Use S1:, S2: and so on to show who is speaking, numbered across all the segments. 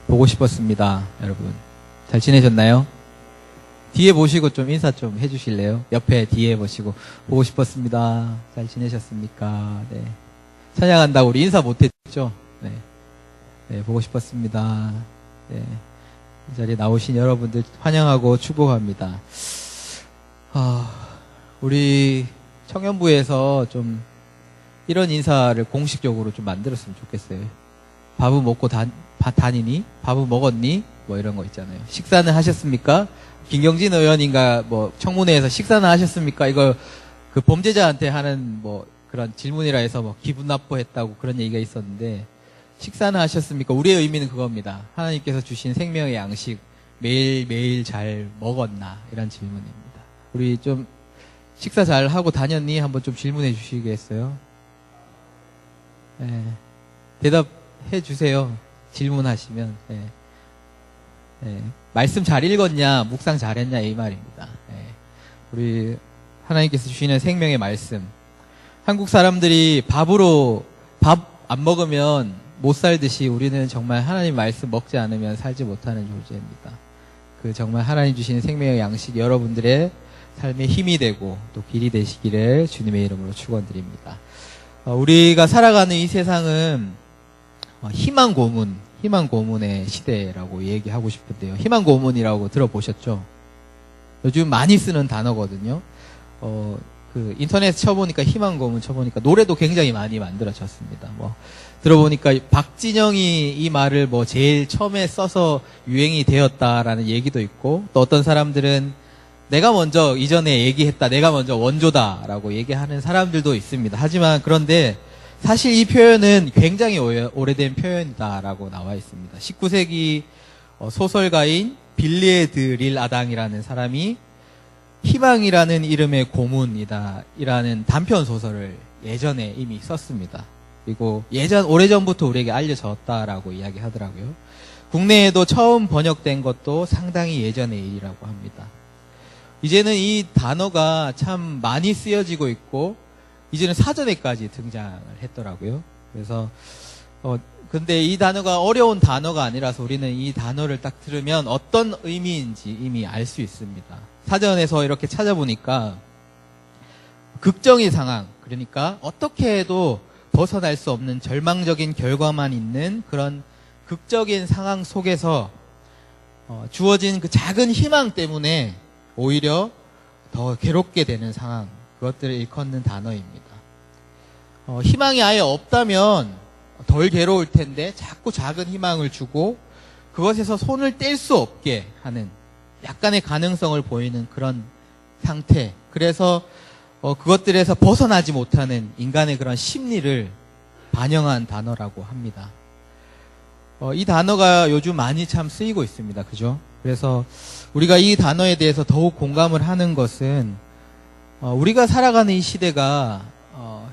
S1: 보고 싶었습니다. 여러분 잘 지내셨나요? 뒤에 보시고 좀 인사 좀 해주실래요? 옆에 뒤에 보시고 보고 싶었습니다. 잘 지내셨습니까? 네. 찬양한다고 우리 인사 못했죠? 네. 네, 보고 싶었습니다. 네. 이 자리에 나오신 여러분들 환영하고 축복합니다. 우리 청년부에서 좀 이런 인사를 공식적으로 좀 만들었으면 좋겠어요. 밥은 먹고 다니니? 밥은 먹었니? 뭐 이런 거 있잖아요. 식사는 하셨습니까? 김경진 의원인가 뭐 청문회에서 식사는 하셨습니까? 이거 그 범죄자한테 하는 뭐 그런 질문이라 해서 뭐 기분 나빠했다고 그런 얘기가 있었는데, 식사는 하셨습니까? 우리의 의미는 그겁니다. 하나님께서 주신 생명의 양식 매일매일 잘 먹었나? 이런 질문입니다. 우리 좀 식사 잘 하고 다녔니? 한번 좀 질문해 주시겠어요? 네. 대답해 주세요. 질문하시면. 네. 네. 말씀 잘 읽었냐, 묵상 잘했냐, 이 말입니다. 네. 우리 하나님께서 주시는 생명의 말씀. 한국 사람들이 밥 안 먹으면 못 살듯이 우리는 정말 하나님 말씀 먹지 않으면 살지 못하는 존재입니다. 그 정말 하나님 주시는 생명의 양식이 여러분들의 삶의 힘이 되고 또 길이 되시기를 주님의 이름으로 축원드립니다. 우리가 살아가는 이 세상은 희망 고문의 시대라고 얘기하고 싶은데요. 희망 고문이라고 들어보셨죠? 요즘 많이 쓰는 단어거든요. 그 인터넷 쳐보니까 희망 고문 쳐보니까 노래도 굉장히 많이 만들어졌습니다. 뭐 들어보니까 박진영이 이 말을 뭐 제일 처음에 써서 유행이 되었다라는 얘기도 있고, 또 어떤 사람들은 내가 먼저 이전에 얘기했다, 내가 먼저 원조다라고 얘기하는 사람들도 있습니다. 하지만 그런데 사실 이 표현은 굉장히 오래된 표현이다라고 나와 있습니다. 19세기 소설가인 빌리에 드 릴 아당이라는 사람이 희망이라는 이름의 고문이다이라는 단편 소설을 예전에 이미 썼습니다. 그리고 오래전부터 우리에게 알려졌다라고 이야기하더라고요. 국내에도 처음 번역된 것도 상당히 예전의 일이라고 합니다. 이제는 이 단어가 참 많이 쓰여지고 있고, 이제는 사전에까지 등장을 했더라고요. 그래서 근데 이 단어가 어려운 단어가 아니라서 우리는 이 단어를 딱 들으면 어떤 의미인지 이미 알 수 있습니다. 사전에서 이렇게 찾아보니까 극적인 상황, 그러니까 어떻게 해도 벗어날 수 없는 절망적인 결과만 있는 그런 극적인 상황 속에서 주어진 그 작은 희망 때문에 오히려 더 괴롭게 되는 상황, 그것들을 일컫는 단어입니다. 희망이 아예 없다면 덜 괴로울 텐데 자꾸 작은 희망을 주고 그것에서 손을 뗄 수 없게 하는 약간의 가능성을 보이는 그런 상태, 그래서 그것들에서 벗어나지 못하는 인간의 그런 심리를 반영한 단어라고 합니다. 이 단어가 요즘 많이 참 쓰이고 있습니다. 그죠? 그래서 우리가 이 단어에 대해서 더욱 공감을 하는 것은 우리가 살아가는 이 시대가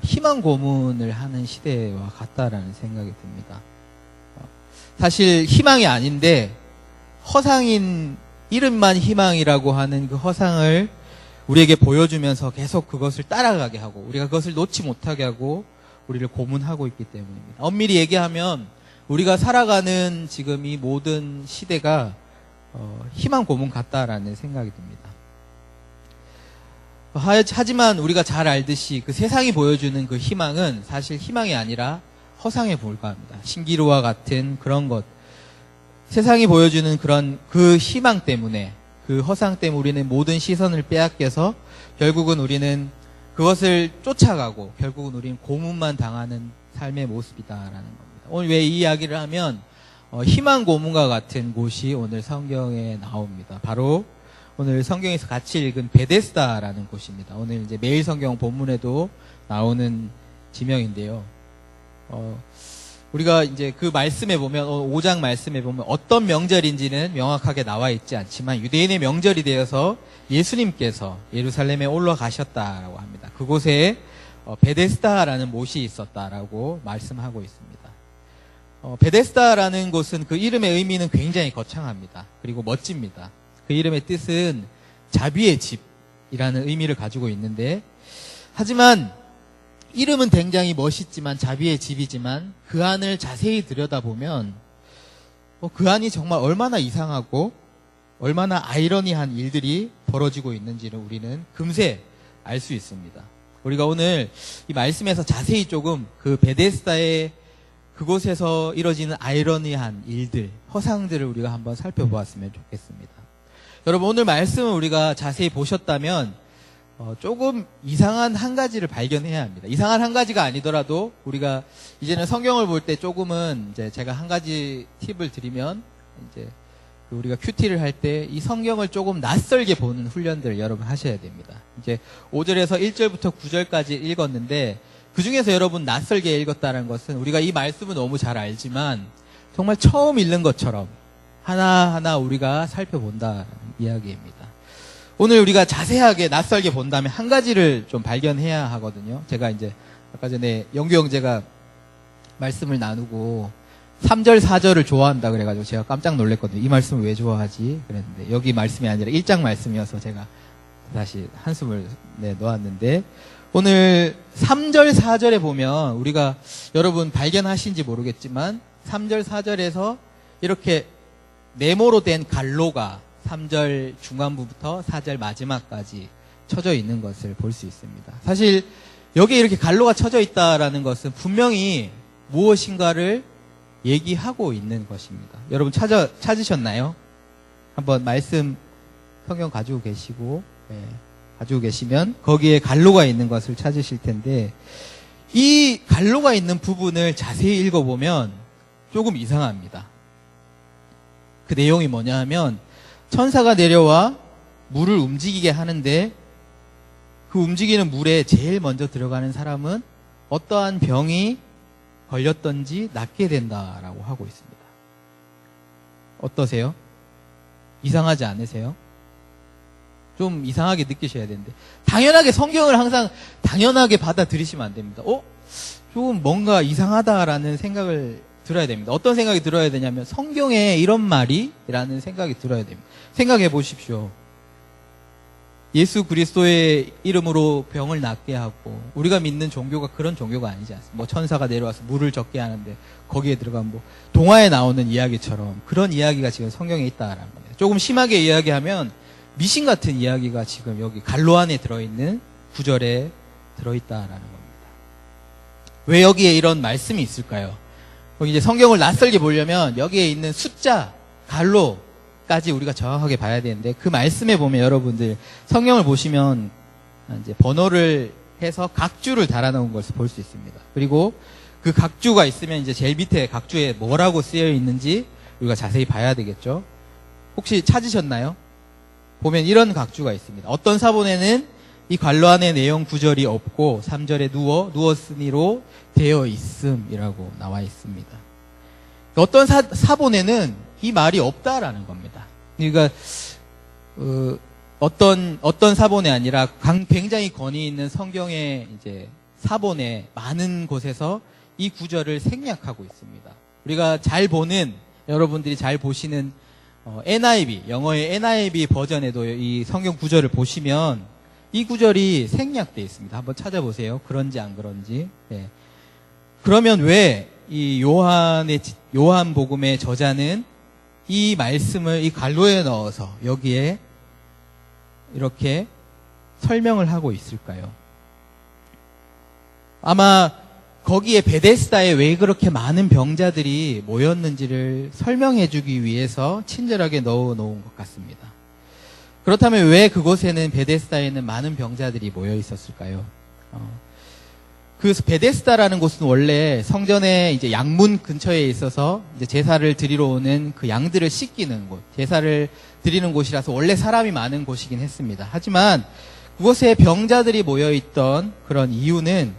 S1: 희망 고문을 하는 시대와 같다라는 생각이 듭니다. 사실 희망이 아닌데 허상인 이름만 희망이라고 하는 그 허상을 우리에게 보여주면서 계속 그것을 따라가게 하고 우리가 그것을 놓지 못하게 하고 우리를 고문하고 있기 때문입니다. 엄밀히 얘기하면 우리가 살아가는 지금 이 모든 시대가 희망 고문 같다라는 생각이 듭니다. 하지만 우리가 잘 알듯이 그 세상이 보여주는 그 희망은 사실 희망이 아니라 허상에 불과합니다. 신기루와 같은 그런 것, 세상이 보여주는 그런 그 희망 때문에, 그 허상 때문에 우리는 모든 시선을 빼앗겨서 결국은 우리는 그것을 쫓아가고 결국은 우리는 고문만 당하는 삶의 모습이다라는 겁니다. 오늘 왜 이 이야기를 하면 희망 고문과 같은 곳이 오늘 성경에 나옵니다. 바로 오늘 성경에서 같이 읽은 베데스다라는 곳입니다. 오늘 이제 매일 성경 본문에도 나오는 지명인데요. 우리가 이제 그 말씀에 보면 5장 말씀에 보면 어떤 명절인지는 명확하게 나와 있지 않지만 유대인의 명절이 되어서 예수님께서 예루살렘에 올라가셨다라고 합니다. 그곳에 베데스다라는 못이 있었다라고 말씀하고 있습니다. 베데스다라는 곳은 그 이름의 의미는 굉장히 거창합니다. 그리고 멋집니다. 그 이름의 뜻은 자비의 집이라는 의미를 가지고 있는데, 하지만 이름은 굉장히 멋있지만 자비의 집이지만 그 안을 자세히 들여다보면 그 안이 정말 얼마나 이상하고 얼마나 아이러니한 일들이 벌어지고 있는지를 우리는 금세 알 수 있습니다. 우리가 오늘 이 말씀에서 자세히 조금 그 베데스다의 그곳에서 이뤄지는 아이러니한 일들, 허상들을 우리가 한번 살펴보았으면 좋겠습니다. 여러분, 오늘 말씀을 우리가 자세히 보셨다면 조금 이상한 한 가지를 발견해야 합니다. 이상한 한 가지가 아니더라도 우리가 이제는 성경을 볼 때 조금은 이제 제가 한 가지 팁을 드리면 이제 우리가 큐티를 할 때 이 성경을 조금 낯설게 보는 훈련들을 여러분 하셔야 됩니다. 이제 5절에서 1절부터 9절까지 읽었는데 그 중에서 여러분 낯설게 읽었다는 것은 우리가 이 말씀은 너무 잘 알지만 정말 처음 읽는 것처럼 하나하나 우리가 살펴본다는 이야기입니다. 오늘 우리가 자세하게 낯설게 본다면 한 가지를 좀 발견해야 하거든요. 제가 이제 아까 전에 영규 형제가 말씀을 나누고 3절, 4절을 좋아한다 그래가지고 제가 깜짝 놀랐거든요. 이 말씀을 왜 좋아하지? 그랬는데 여기 말씀이 아니라 1장 말씀이어서 제가 다시 한숨을 놓았는데 오늘 3절, 4절에 보면 우리가 여러분 발견하신지 모르겠지만 3절, 4절에서 이렇게 네모로 된 갈로가 3절 중간부부터 4절 마지막까지 쳐져 있는 것을 볼 수 있습니다. 사실 여기에 이렇게 갈로가 쳐져 있다라는 것은 분명히 무엇인가를 얘기하고 있는 것입니다. 여러분 찾으셨나요? 한번 말씀 성경 가지고 계시고 가지고 계시면 거기에 갈로가 있는 것을 찾으실 텐데 이 갈로가 있는 부분을 자세히 읽어보면 조금 이상합니다. 그 내용이 뭐냐 하면 천사가 내려와 물을 움직이게 하는데 그 움직이는 물에 제일 먼저 들어가는 사람은 어떠한 병이 걸렸던지 낫게 된다라고 하고 있습니다. 어떠세요? 이상하지 않으세요? 좀 이상하게 느끼셔야 되는데 당연하게 성경을 항상 당연하게 받아들이시면 안 됩니다. 좀 뭔가 이상하다라는 생각을 들어야 됩니다. 어떤 생각이 들어야 되냐면 성경에 이런 말이? 라는 생각이 들어야 됩니다. 생각해 보십시오. 예수 그리스도의 이름으로 병을 낫게 하고 우리가 믿는 종교가 그런 종교가 아니지 않습니까? 뭐 천사가 내려와서 물을 적게 하는데 거기에 들어가면 뭐 동화에 나오는 이야기처럼 그런 이야기가 지금 성경에 있다라는 겁니다. 조금 심하게 이야기하면 미신 같은 이야기가 지금 여기 갈로 안에 들어있는 구절에 들어있다라는 겁니다. 왜 여기에 이런 말씀이 있을까요? 여기 이제 성경을 낯설게 보려면 여기에 있는 숫자, 갈로까지 우리가 정확하게 봐야 되는데 그 말씀에 보면 여러분들 성경을 보시면 이제 번호를 해서 각주를 달아놓은 것을 볼 수 있습니다. 그리고 그 각주가 있으면 이제 제일 밑에 각주에 뭐라고 쓰여 있는지 우리가 자세히 봐야 되겠죠. 혹시 찾으셨나요? 보면 이런 각주가 있습니다. 어떤 사본에는 이 갈로 안에 내용 구절이 없고 3절에 누웠으니로 되어 있음이라고 나와 있습니다. 어떤 사본에는 이 말이 없다라는 겁니다. 그러니까 어떤 사본이 아니라 굉장히 권위 있는 성경의 이제 사본에 많은 곳에서 이 구절을 생략하고 있습니다. 우리가 잘 보는 여러분들이 잘 보시는 NIV 영어의 NIV 버전에도 이 성경 구절을 보시면 이 구절이 생략되어 있습니다. 한번 찾아보세요. 그런지 안 그런지. 네. 그러면 왜 이 요한복음의 저자는 이 말씀을 이 갈로에 넣어서 여기에 이렇게 설명을 하고 있을까요? 아마 거기에 베데스다에 왜 그렇게 많은 병자들이 모였는지를 설명해 주기 위해서 친절하게 넣어놓은 것 같습니다. 그렇다면 왜 그곳에는 베데스다에는 많은 병자들이 모여 있었을까요? 그 베데스다라는 곳은 원래 성전의 이제 양문 근처에 있어서 이제 제사를 드리러 오는 그 양들을 씻기는 곳, 제사를 드리는 곳이라서 원래 사람이 많은 곳이긴 했습니다. 하지만 그곳에 병자들이 모여 있던 그런 이유는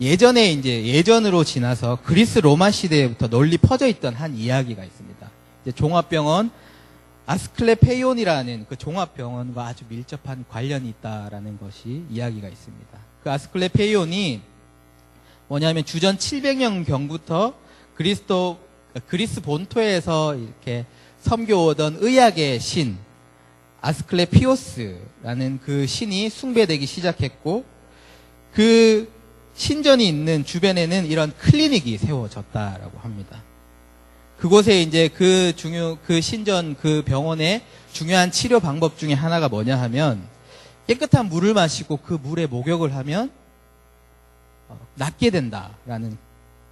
S1: 예전에 이제 예전으로 지나서 그리스 로마 시대부터 널리 퍼져 있던 한 이야기가 있습니다. 이제 종합병원 아스클레페이온이라는 그 종합병원과 아주 밀접한 관련이 있다라는 것이 이야기가 있습니다. 그 아스클레페이온이 뭐냐면 주전 700년경부터 그리스 본토에서 이렇게 섬겨오던 의학의 신 아스클레피오스라는 그 신이 숭배되기 시작했고 그 신전이 있는 주변에는 이런 클리닉이 세워졌다라고 합니다. 그곳에 이제 그 신전 그 병원의 중요한 치료 방법 중에 하나가 뭐냐 하면 깨끗한 물을 마시고 그 물에 목욕을 하면 낫게 된다라는,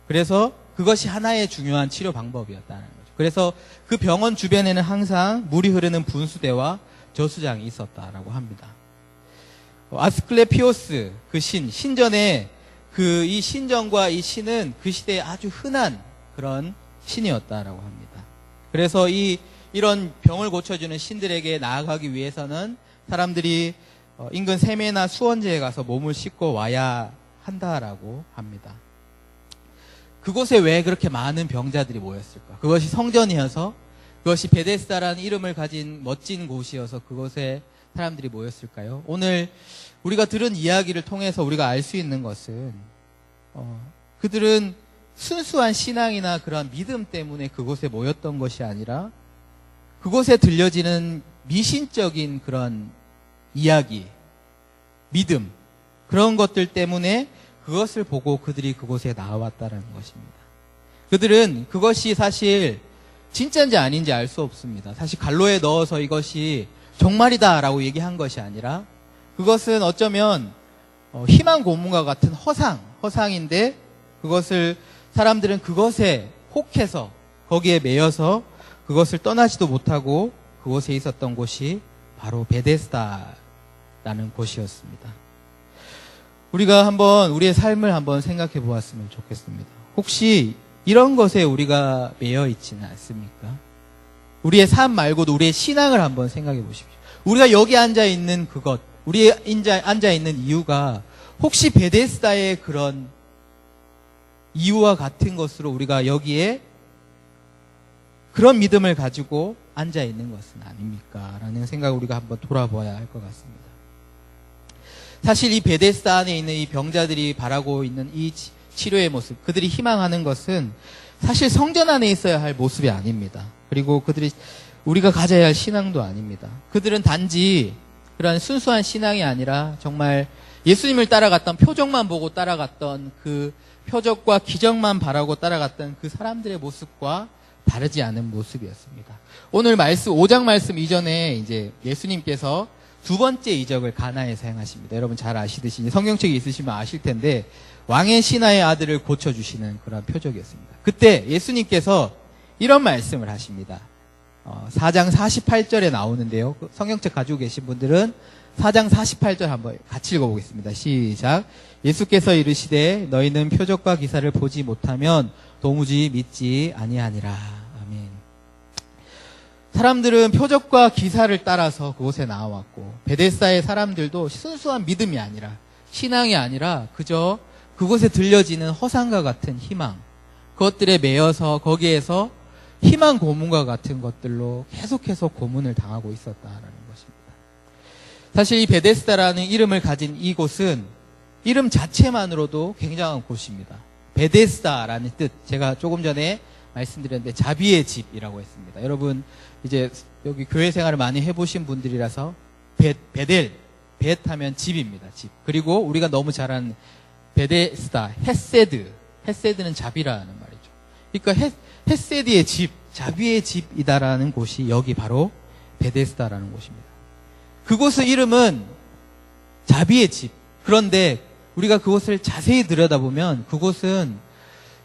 S1: 그래서 그것이 하나의 중요한 치료 방법이었다는 거죠. 그래서 그 병원 주변에는 항상 물이 흐르는 분수대와 저수장이 있었다라고 합니다. 아스클레피오스 그 신전에 이 신전과 이 신은 그 시대에 아주 흔한 그런 신이었다라고 합니다. 그래서 이런 병을 고쳐주는 신들에게 나아가기 위해서는 사람들이 인근 세메나 수원제에 가서 몸을 씻고 와야 한다라고 합니다. 그곳에 왜 그렇게 많은 병자들이 모였을까? 그것이 성전이어서, 그것이 베데스다라는 이름을 가진 멋진 곳이어서 그곳에 사람들이 모였을까요? 오늘 우리가 들은 이야기를 통해서 우리가 알 수 있는 것은 그들은 순수한 신앙이나 그런 믿음 때문에 그곳에 모였던 것이 아니라 그곳에 들려지는 미신적인 그런 이야기, 믿음, 그런 것들 때문에 그것을 보고 그들이 그곳에 나왔다는 것입니다. 그들은 그것이 사실 진짜인지 아닌지 알 수 없습니다. 사실 갈로에 넣어서 이것이 정말이다라고 얘기한 것이 아니라 그것은 어쩌면 희망 고문과 같은 허상인데 그것을 사람들은 그것에 혹해서 거기에 매여서 그것을 떠나지도 못하고 그곳에 있었던 곳이 바로 베데스다라는 곳이었습니다. 우리가 한번 우리의 삶을 한번 생각해 보았으면 좋겠습니다. 혹시 이런 것에 우리가 매여 있지는 않습니까? 우리의 삶 말고도 우리의 신앙을 한번 생각해 보십시오. 우리가 여기 앉아 있는 그것, 우리 앉아 있는 이유가 혹시 베데스다의 그런 이유와 같은 것으로 우리가 여기에 그런 믿음을 가지고 앉아 있는 것은 아닙니까? 라는 생각을 우리가 한번 돌아봐야 할 것 같습니다. 사실 이 베데스다 안에 있는 이 병자들이 바라고 있는 이 치료의 모습, 그들이 희망하는 것은 사실 성전 안에 있어야 할 모습이 아닙니다. 그리고 우리가 가져야 할 신앙도 아닙니다. 그들은 단지 그런 순수한 신앙이 아니라 정말 예수님을 따라갔던, 표적만 보고 따라갔던 그 표적과 기적만 바라고 따라갔던 그 사람들의 모습과 다르지 않은 모습이었습니다. 오늘 5장 말씀 이전에 이제 예수님께서 두 번째 이적을 가나에서 행하십니다. 여러분 잘 아시듯이 성경책이 있으시면 아실 텐데 왕의 신하의 아들을 고쳐주시는 그런 표적이었습니다. 그때 예수님께서 이런 말씀을 하십니다. 4장 48절에 나오는데요. 성경책 가지고 계신 분들은 4장 48절 한번 같이 읽어보겠습니다. 시작. 예수께서 이르시되 너희는 표적과 기사를 보지 못하면 도무지 믿지 아니하니라. 아멘. 사람들은 표적과 기사를 따라서 그곳에 나왔고 베데스다의 사람들도 순수한 믿음이 아니라 신앙이 아니라 그저 그곳에 들려지는 허상과 같은 희망, 그것들에 매여서 거기에서 희망 고문과 같은 것들로 계속해서 고문을 당하고 있었다라는 것입니다. 사실 이 베데스다라는 이름을 가진 이곳은 이름 자체만으로도 굉장한 곳입니다. 베데스다라는 뜻, 제가 조금 전에 말씀드렸는데 자비의 집이라고 했습니다. 여러분 이제 여기 교회 생활을 많이 해보신 분들이라서 베델 하면 집입니다. 집. 그리고 우리가 너무 잘 아는 베데스다, 헤세드는 자비라는 말이죠. 그러니까 헤세드의 집, 자비의 집이다라는 곳이 여기 바로 베데스다라는 곳입니다. 그곳의 이름은 자비의 집. 그런데 우리가 그곳을 자세히 들여다보면 그곳은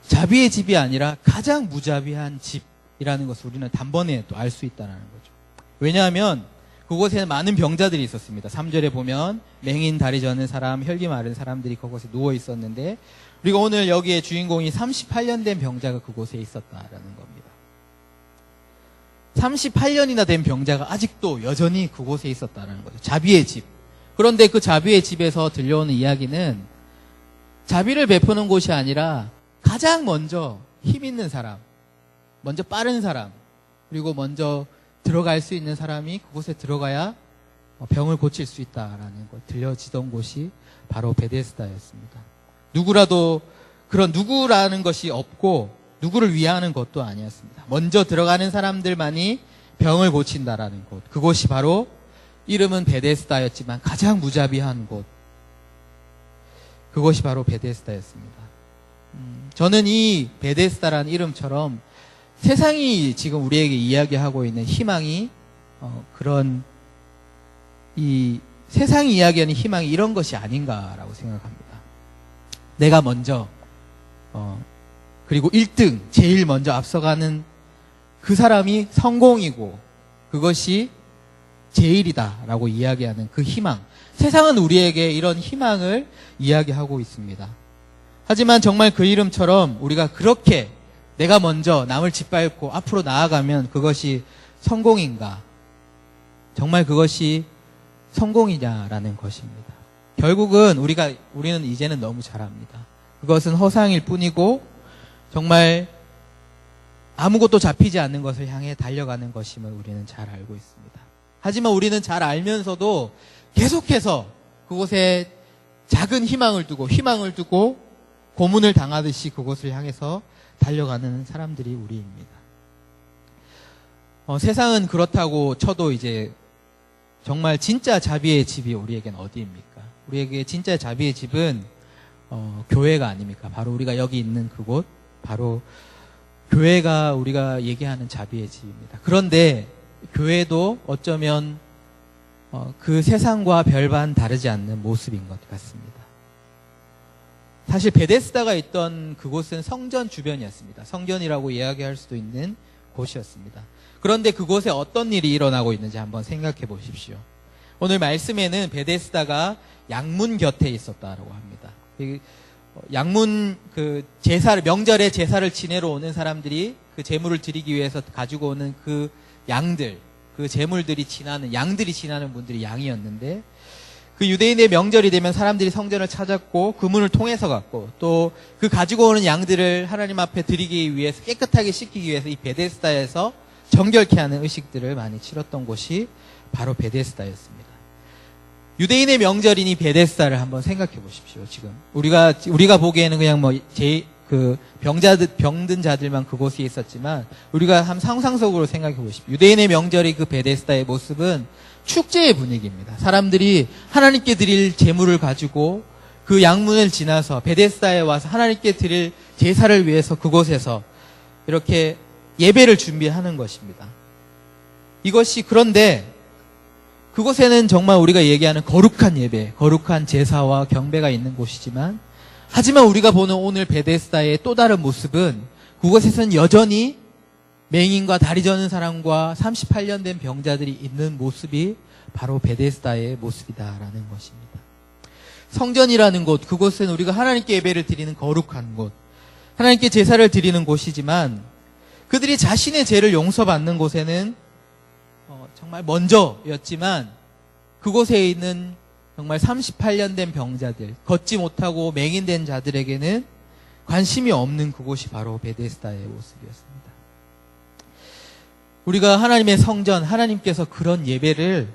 S1: 자비의 집이 아니라 가장 무자비한 집이라는 것을 우리는 단번에 또 알 수 있다는 거죠. 왜냐하면 그곳에는 많은 병자들이 있었습니다. 3절에 보면 맹인, 다리 저는 사람, 혈기 마른 사람들이 그곳에 누워 있었는데 우리가 오늘 여기에 주인공이 38년 된 병자가 그곳에 있었다라는 겁니다. 38년이나 된 병자가 아직도 여전히 그곳에 있었다는 거죠. 자비의 집. 그런데 그 자비의 집에서 들려오는 이야기는 자비를 베푸는 곳이 아니라 가장 먼저 힘 있는 사람, 먼저 빠른 사람, 그리고 먼저 들어갈 수 있는 사람이 그곳에 들어가야 병을 고칠 수 있다라는 것 들려지던 곳이 바로 베데스다였습니다. 누구라도 그런 누구라는 것이 없고 누구를 위하는 것도 아니었습니다. 먼저 들어가는 사람들만이 병을 고친다라는 곳, 그곳이 바로 이름은 베데스다였지만 가장 무자비한 곳, 그것이 바로 베데스다였습니다. 저는 이 베데스다라는 이름처럼 세상이 지금 우리에게 이야기하고 있는 희망이 그런 이 세상이 이야기하는 희망이 이런 것이 아닌가라고 생각합니다. 내가 먼저 그리고 1등 제일 먼저 앞서가는 그 사람이 성공이고 그것이 제일이다라고 이야기하는 그 희망. 세상은 우리에게 이런 희망을 이야기하고 있습니다. 하지만 정말 그 이름처럼 우리가 그렇게 내가 먼저 남을 짓밟고 앞으로 나아가면 그것이 성공인가? 정말 그것이 성공이냐라는 것입니다. 결국은 우리는 이제는 너무 잘 압니다. 그것은 허상일 뿐이고 정말 아무것도 잡히지 않는 것을 향해 달려가는 것임을 우리는 잘 알고 있습니다. 하지만 우리는 잘 알면서도 계속해서 그곳에 작은 희망을 두고 고문을 당하듯이 그곳을 향해서 달려가는 사람들이 우리입니다. 세상은 그렇다고 쳐도 이제 정말 진짜 자비의 집이 우리에겐 어디입니까? 우리에게 진짜 자비의 집은 교회가 아닙니까? 바로 우리가 여기 있는 그곳, 바로 교회가 우리가 얘기하는 자비의 집입니다. 그런데 교회도 어쩌면 그 세상과 별반 다르지 않는 모습인 것 같습니다. 사실 베데스다가 있던 그곳은 성전 주변이었습니다. 성전이라고 이야기할 수도 있는 곳이었습니다. 그런데 그곳에 어떤 일이 일어나고 있는지 한번 생각해 보십시오. 오늘 말씀에는 베데스다가 양문 곁에 있었다라고 합니다. 양문 명절에 제사를 지내러 오는 사람들이 그 제물을 드리기 위해서 가지고 오는 그 양들, 그 제물들이 양들이 지나는 분들이 양이었는데 그 유대인의 명절이 되면 사람들이 성전을 찾았고 그 문을 통해서 갔고 또 그 가지고 오는 양들을 하나님 앞에 드리기 위해서 깨끗하게 씻기기 위해서 이 베데스다에서 정결케 하는 의식들을 많이 치렀던 곳이 바로 베데스다였습니다. 유대인의 명절이니 베데스다를 한번 생각해 보십시오. 지금 우리가 보기에는 그냥 병든 자들만 그곳에 있었지만 우리가 한 상상 속으로 생각해 보십시오. 유대인의 명절이 그 베데스다의 모습은 축제의 분위기입니다. 사람들이 하나님께 드릴 제물을 가지고 그 양문을 지나서 베데스다에 와서 하나님께 드릴 제사를 위해서 그곳에서 이렇게 예배를 준비하는 것입니다. 그런데 그곳에는 정말 우리가 얘기하는 거룩한 예배, 거룩한 제사와 경배가 있는 곳이지만 하지만 우리가 보는 오늘 베데스다의 또 다른 모습은 그곳에서는 여전히 맹인과 다리 저는 사람과 38년 된 병자들이 있는 모습이 바로 베데스다의 모습이다라는 것입니다. 성전이라는 곳, 그곳은 우리가 하나님께 예배를 드리는 거룩한 곳, 하나님께 제사를 드리는 곳이지만 그들이 자신의 죄를 용서받는 곳에는 정말 먼저였지만 그곳에 있는 정말 38년 된 병자들, 걷지 못하고 맹인된 자들에게는 관심이 없는 그곳이 바로 베데스다의 모습이었습니다. 우리가 하나님의 성전, 하나님께서 그런 예배를,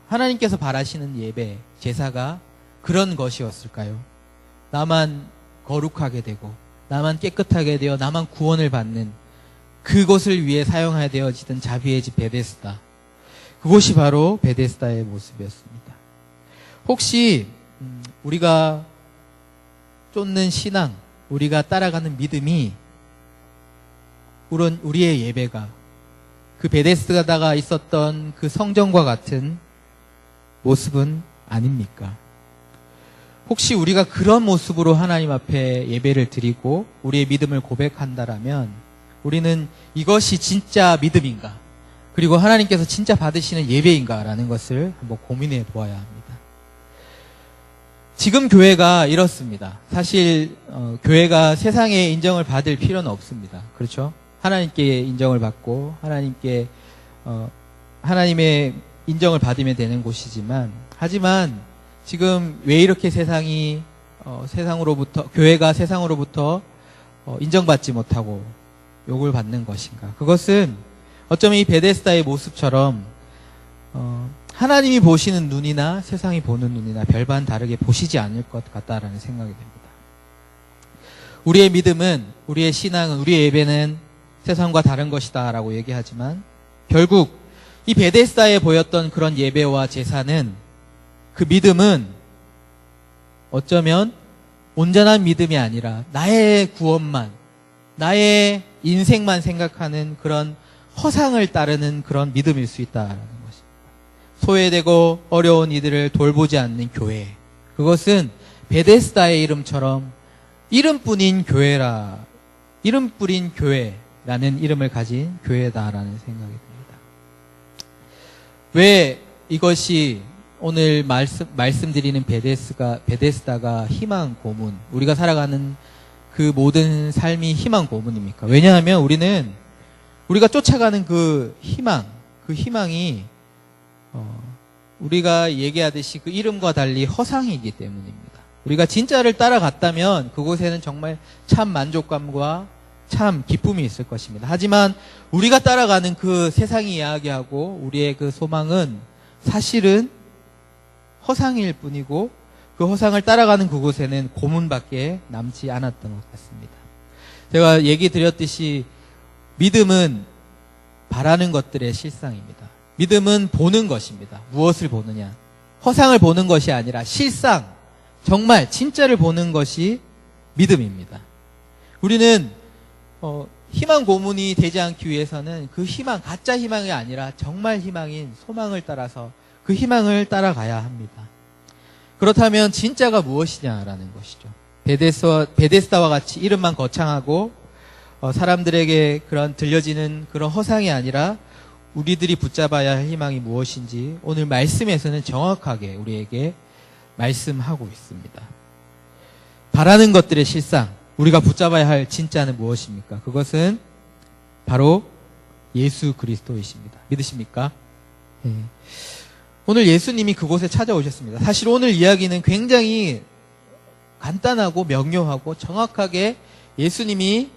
S1: 하나님께서 바라시는 예배, 제사가 그런 것이었을까요? 나만 거룩하게 되고, 나만 깨끗하게 되어, 나만 구원을 받는 그것을 위해 사용하여 되어지던 자비의 집 베데스다. 그곳이 바로 베데스다의 모습이었습니다. 혹시 우리가 쫓는 신앙, 우리가 따라가는 믿음이 우리의 예배가 그 베데스다가 있었던 그 성전과 같은 모습은 아닙니까? 혹시 우리가 그런 모습으로 하나님 앞에 예배를 드리고 우리의 믿음을 고백한다라면 우리는 이것이 진짜 믿음인가? 그리고 하나님께서 진짜 받으시는 예배인가라는 것을 한번 고민해 보아야 합니다. 지금 교회가 이렇습니다. 사실 교회가 세상의 인정을 받을 필요는 없습니다. 그렇죠? 하나님께 인정을 받고 하나님의 인정을 받으면 되는 곳이지만 하지만 지금 왜 이렇게 교회가 세상으로부터 인정받지 못하고 욕을 받는 것인가? 그것은 어쩌면 이 베데스다의 모습처럼 하나님이 보시는 눈이나 세상이 보는 눈이나 별반 다르게 보시지 않을 것 같다라는 생각이 듭니다. 우리의 믿음은, 우리의 신앙은, 우리의 예배는 세상과 다른 것이다 라고 얘기하지만 결국 이 베데스다에 보였던 그런 예배와 제사는 그 믿음은 어쩌면 온전한 믿음이 아니라 나의 구원만, 나의 인생만 생각하는 그런 허상을 따르는 그런 믿음일 수 있다라는 것입니다. 소외되고 어려운 이들을 돌보지 않는 교회. 그것은 베데스다의 이름처럼 이름뿐인 교회라는 이름을 가진 교회다라는 생각이 듭니다. 왜 이것이 오늘 말씀드리는 베데스다가 희망 고문, 우리가 살아가는 그 모든 삶이 희망 고문입니까? 왜냐하면 우리가 쫓아가는 그 희망이 우리가 얘기하듯이 그 이름과 달리 허상이기 때문입니다. 우리가 진짜를 따라갔다면 그곳에는 정말 참 만족감과 참 기쁨이 있을 것입니다. 하지만 우리가 따라가는 그 세상이 이야기하고 우리의 그 소망은 사실은 허상일 뿐이고 그 허상을 따라가는 그곳에는 고문밖에 남지 않았던 것 같습니다. 제가 얘기 드렸듯이 믿음은 바라는 것들의 실상입니다. 믿음은 보는 것입니다. 무엇을 보느냐? 허상을 보는 것이 아니라 실상, 정말 진짜를 보는 것이 믿음입니다. 우리는 희망 고문이 되지 않기 위해서는 그 희망, 가짜 희망이 아니라 정말 희망인 소망을 따라서 그 희망을 따라가야 합니다. 그렇다면 진짜가 무엇이냐라는 것이죠. 베데스다와 같이 이름만 거창하고 사람들에게 그런 들려지는 그런 허상이 아니라 우리들이 붙잡아야 할 희망이 무엇인지 오늘 말씀에서는 정확하게 우리에게 말씀하고 있습니다. 바라는 것들의 실상, 우리가 붙잡아야 할 진짜는 무엇입니까? 그것은 바로 예수 그리스도이십니다. 믿으십니까? 네. 오늘 예수님이 그곳에 찾아오셨습니다. 사실 오늘 이야기는 굉장히 간단하고 명료하고 정확하게 예수님이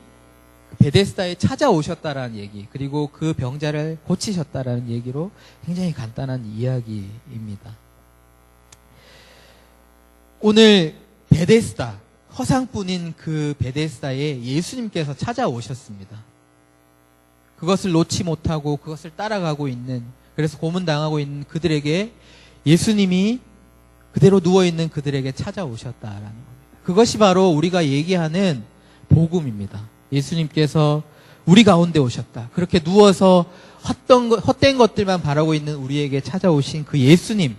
S1: 베데스다에 찾아오셨다라는 얘기, 그리고 그 병자를 고치셨다라는 얘기로 굉장히 간단한 이야기입니다. 오늘 베데스다, 허상뿐인 그 베데스다에 예수님께서 찾아오셨습니다. 그것을 놓지 못하고 그것을 따라가고 있는, 그래서 고문당하고 있는 그들에게 예수님이 그대로 누워있는 그들에게 찾아오셨다라는 겁니다. 그것이 바로 우리가 얘기하는 복음입니다. 예수님께서 우리 가운데 오셨다. 그렇게 누워서 헛된 것들만 바라고 있는 우리에게 찾아오신 그 예수님,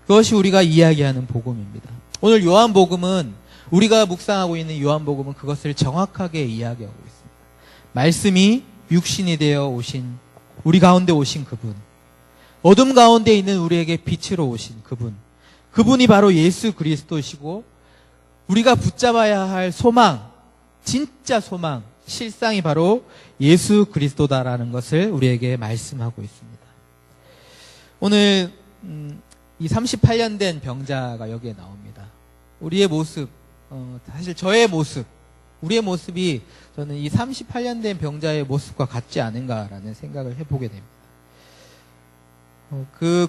S1: 그것이 우리가 이야기하는 복음입니다. 오늘 요한복음은, 우리가 묵상하고 있는 요한복음은 그것을 정확하게 이야기하고 있습니다. 말씀이 육신이 되어 오신, 우리 가운데 오신 그분, 어둠 가운데 있는 우리에게 빛으로 오신 그분이 바로 예수 그리스도시고, 우리가 붙잡아야 할 소망, 진짜 소망, 실상이 바로 예수 그리스도다라는 것을 우리에게 말씀하고 있습니다. 오늘 이 38년 된 병자가 여기에 나옵니다. 우리의 모습, 사실 저의 모습, 우리의 모습이 저는 이 38년 된 병자의 모습과 같지 않은가라는 생각을 해보게 됩니다.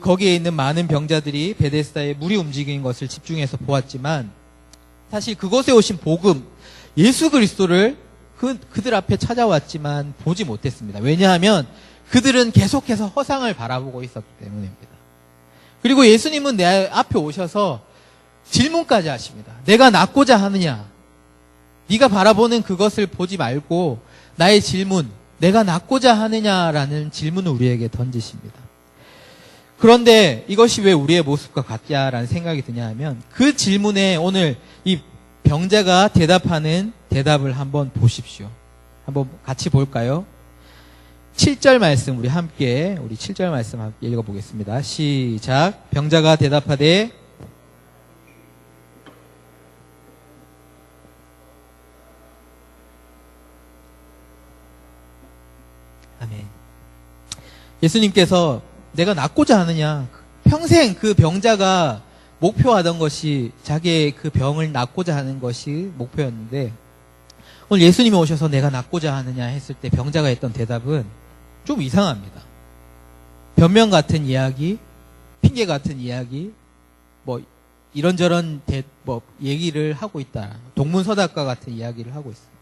S1: 거기에 있는 많은 병자들이 베데스다의 물이 움직이는 것을 집중해서 보았지만, 사실 그곳에 오신 복음, 예수 그리스도를 그들 앞에 찾아왔지만 보지 못했습니다. 왜냐하면 그들은 계속해서 허상을 바라보고 있었기 때문입니다. 그리고 예수님은 내 앞에 오셔서 질문까지 하십니다. 내가 낫고자 하느냐? 네가 바라보는 그것을 보지 말고 나의 질문, 내가 낫고자 하느냐라는 질문을 우리에게 던지십니다. 그런데 이것이 왜 우리의 모습과 같냐라는 생각이 드냐 하면, 그 질문에 오늘 이 병자가 대답하는 대답을 한번 보십시오. 한번 같이 볼까요? 7절 말씀 우리 7절 말씀 함께 읽어보겠습니다. 시작. 병자가 대답하되 아멘. 예수님께서 내가 낫고자 하느냐, 평생 그 병자가 목표하던 것이 자기의 그 병을 낫고자 하는 것이 목표였는데, 오늘 예수님이 오셔서 내가 낫고자 하느냐 했을 때 병자가 했던 대답은 좀 이상합니다. 변명 같은 이야기, 핑계 같은 이야기, 이런저런 얘기를 하고 있다. 동문서답과 같은 이야기를 하고 있습니다.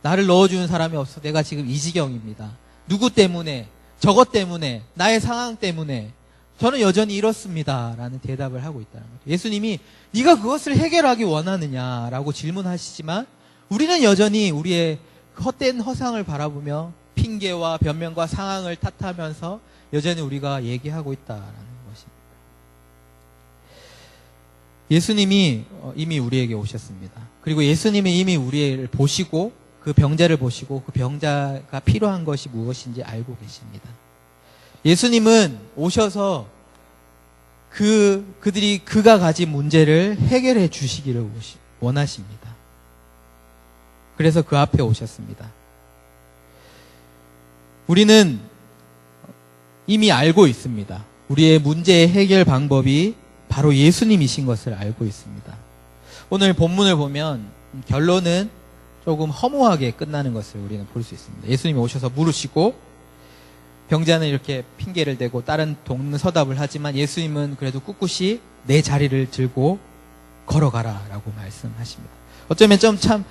S1: 나를 넣어주는 사람이 없어 내가 지금 이 지경입니다. 누구 때문에, 저것 때문에, 나의 상황 때문에 저는 여전히 이렇습니다 라는 대답을 하고 있다는 거죠. 예수님이 네가 그것을 해결하기 원하느냐라고 질문하시지만 우리는 여전히 우리의 헛된 허상을 바라보며 핑계와 변명과 상황을 탓하면서 여전히 우리가 얘기하고 있다라는 것입니다. 예수님이 이미 우리에게 오셨습니다. 그리고 예수님이 이미 우리를 보시고 그 병자를 보시고 그 병자가 필요한 것이 무엇인지 알고 계십니다. 예수님은 오셔서 그들이 그가 가진 문제를 해결해 주시기를 원하십니다. 그래서 그 앞에 오셨습니다. 우리는 이미 알고 있습니다. 우리의 문제의 해결 방법이 바로 예수님이신 것을 알고 있습니다. 오늘 본문을 보면 결론은 조금 허무하게 끝나는 것을 우리는 볼 수 있습니다. 예수님이 오셔서 물으시고 병자는 이렇게 핑계를 대고 다른 동료는 서답을 하지만 예수님은 그래도 꿋꿋이 내 자리를 들고 걸어가라 라고 말씀하십니다. 어쩌면 좀 참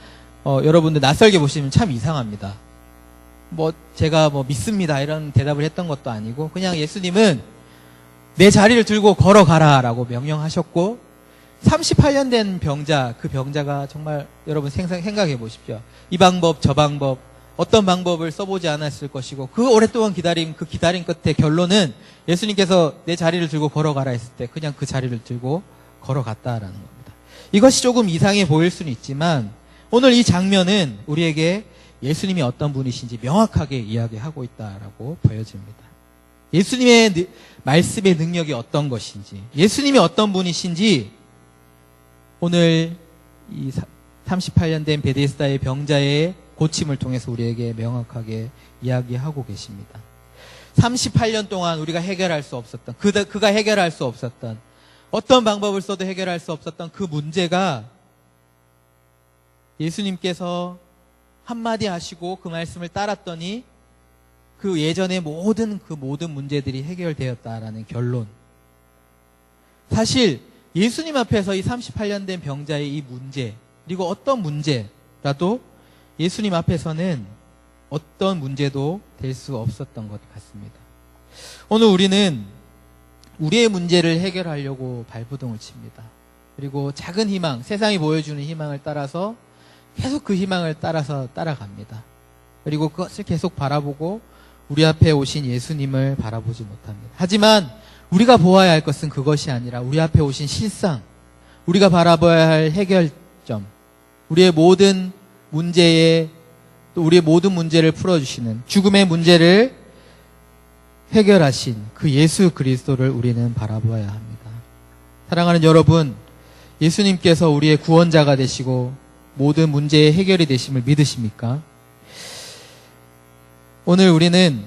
S1: 여러분들 낯설게 보시면 참 이상합니다. 제가 믿습니다 이런 대답을 했던 것도 아니고 그냥 예수님은 내 자리를 들고 걸어가라 라고 명령하셨고 38년 된 병자, 그 병자가 정말 여러분 생각해 보십시오. 이 방법 저 방법 어떤 방법을 써보지 않았을 것이고 그 오랫동안 기다림 끝에 결론은 예수님께서 내 자리를 들고 걸어가라 했을 때 그냥 그 자리를 들고 걸어갔다라는 겁니다. 이것이 조금 이상해 보일 수는 있지만 오늘 이 장면은 우리에게 예수님이 어떤 분이신지 명확하게 이야기하고 있다라고 보여집니다. 예수님의 말씀의 능력이 어떤 것인지, 예수님이 어떤 분이신지 오늘 이 38년 된 베데스다의 병자의 고침을 통해서 우리에게 명확하게 이야기하고 계십니다. 38년 동안 우리가 해결할 수 없었던, 그가 해결할 수 없었던, 어떤 방법을 써도 해결할 수 없었던 그 문제가 예수님께서 한마디 하시고 그 말씀을 따랐더니 그 예전의 모든 문제들이 해결되었다라는 결론. 사실 예수님 앞에서 이 38년 된 병자의 이 문제, 그리고 어떤 문제라도 예수님 앞에서는 어떤 문제도 될 수 없었던 것 같습니다. 오늘 우리는 우리의 문제를 해결하려고 발버둥을 칩니다. 그리고 작은 희망, 세상이 보여주는 희망을 따라서 계속 그 희망을 따라서 따라갑니다. 그리고 그것을 계속 바라보고 우리 앞에 오신 예수님을 바라보지 못합니다. 하지만 우리가 보아야 할 것은 그것이 아니라 우리 앞에 오신 실상, 우리가 바라봐야 할 해결점, 우리의 모든 문제에 또 우리의 모든 문제를 풀어주시는 죽음의 문제를 해결하신 그 예수 그리스도를 우리는 바라보아야 합니다. 사랑하는 여러분, 예수님께서 우리의 구원자가 되시고 모든 문제의 해결이 되심을 믿으십니까? 오늘 우리는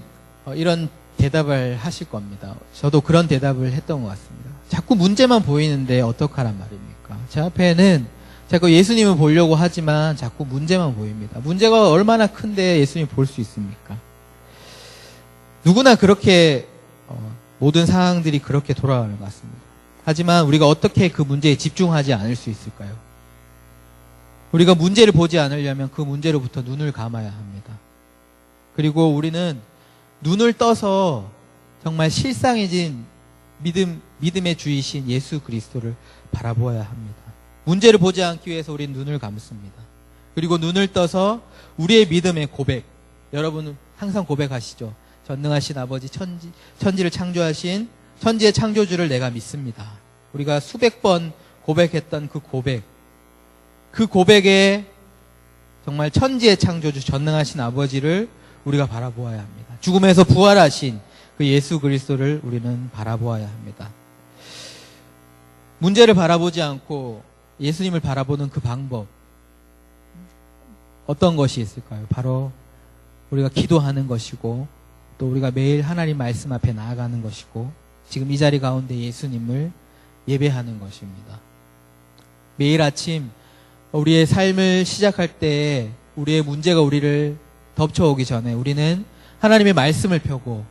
S1: 이런 대답을 하실 겁니다. 저도 그런 대답을 했던 것 같습니다. 자꾸 문제만 보이는데 어떡하란 말입니까? 제 앞에는 자꾸 예수님을 보려고 하지만 자꾸 문제만 보입니다. 문제가 얼마나 큰데 예수님 볼 수 있습니까? 누구나 그렇게 모든 상황들이 그렇게 돌아가는 것 같습니다. 하지만 우리가 어떻게 그 문제에 집중하지 않을 수 있을까요? 우리가 문제를 보지 않으려면 그 문제로부터 눈을 감아야 합니다. 그리고 우리는 눈을 떠서 정말 실상해진 믿음의 주이신 예수 그리스도를 바라보아야 합니다. 문제를 보지 않기 위해서 우리는 눈을 감습니다. 그리고 눈을 떠서 우리의 믿음의 고백, 여러분은 항상 고백하시죠. 전능하신 아버지, 천지를 창조하신 천지의 창조주를 내가 믿습니다. 우리가 수백 번 고백했던 그 고백에 정말 천지의 창조주, 전능하신 아버지를 우리가 바라보아야 합니다. 죽음에서 부활하신 그 예수 그리스도를 우리는 바라보아야 합니다. 문제를 바라보지 않고 예수님을 바라보는 그 방법, 어떤 것이 있을까요? 바로 우리가 기도하는 것이고 또 우리가 매일 하나님 말씀 앞에 나아가는 것이고 지금 이 자리 가운데 예수님을 예배하는 것입니다. 매일 아침 우리의 삶을 시작할 때 우리의 문제가 우리를 덮쳐오기 전에 우리는 하나님의 말씀을 펴고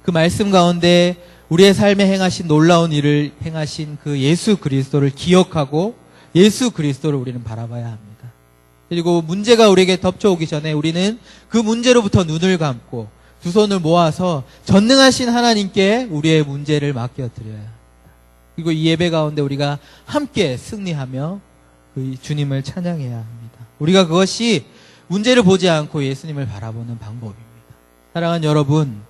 S1: 그 말씀 가운데 우리의 삶에 행하신 놀라운 일을 행하신 그 예수 그리스도를 기억하고 예수 그리스도를 우리는 바라봐야 합니다. 그리고 문제가 우리에게 덮쳐오기 전에 우리는 그 문제로부터 눈을 감고 두 손을 모아서 전능하신 하나님께 우리의 문제를 맡겨드려야 합니다. 그리고 이 예배 가운데 우리가 함께 승리하며 그 주님을 찬양해야 합니다. 우리가 그것이 문제를 보지 않고 예수님을 바라보는 방법입니다. 사랑하는 여러분,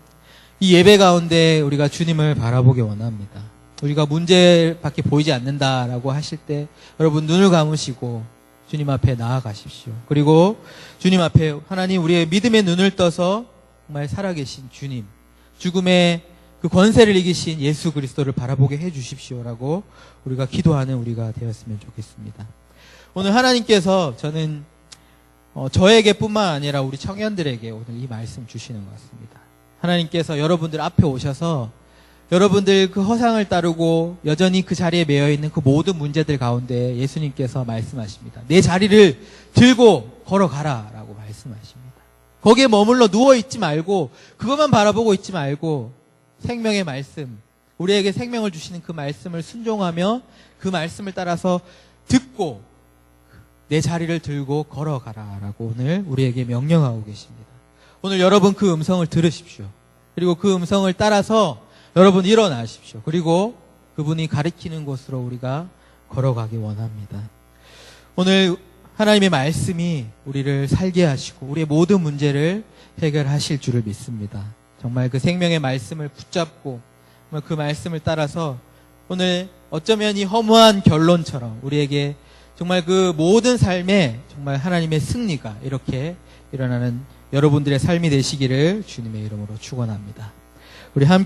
S1: 이 예배 가운데 우리가 주님을 바라보기 원합니다. 우리가 문제밖에 보이지 않는다라고 하실 때 여러분 눈을 감으시고 주님 앞에 나아가십시오. 그리고 주님 앞에 하나님 우리의 믿음의 눈을 떠서 정말 살아계신 주님, 죽음의 그 권세를 이기신 예수 그리스도를 바라보게 해주십시오라고 우리가 기도하는 우리가 되었으면 좋겠습니다. 오늘 하나님께서 저는 저에게뿐만 아니라 우리 청년들에게 오늘 이 말씀 주시는 것 같습니다. 하나님께서 여러분들 앞에 오셔서 여러분들 그 허상을 따르고 여전히 그 자리에 매여 있는 그 모든 문제들 가운데 예수님께서 말씀하십니다. 내 자리를 들고 걸어가라 라고 말씀하십니다. 거기에 머물러 누워있지 말고 그것만 바라보고 있지 말고 생명의 말씀, 우리에게 생명을 주시는 그 말씀을 순종하며 그 말씀을 따라서 듣고 내 자리를 들고 걸어가라 라고 오늘 우리에게 명령하고 계십니다. 오늘 여러분 그 음성을 들으십시오. 그리고 그 음성을 따라서 여러분 일어나십시오. 그리고 그분이 가리키는 곳으로 우리가 걸어가기 원합니다. 오늘 하나님의 말씀이 우리를 살게 하시고 우리의 모든 문제를 해결하실 줄을 믿습니다. 정말 그 생명의 말씀을 붙잡고 그 말씀을 따라서 오늘 어쩌면 이 허무한 결론처럼 우리에게 정말 그 모든 삶에 정말 하나님의 승리가 이렇게 일어나는 여러분들의 삶이 되시기를 주님의 이름으로 축원합니다. 우리 함께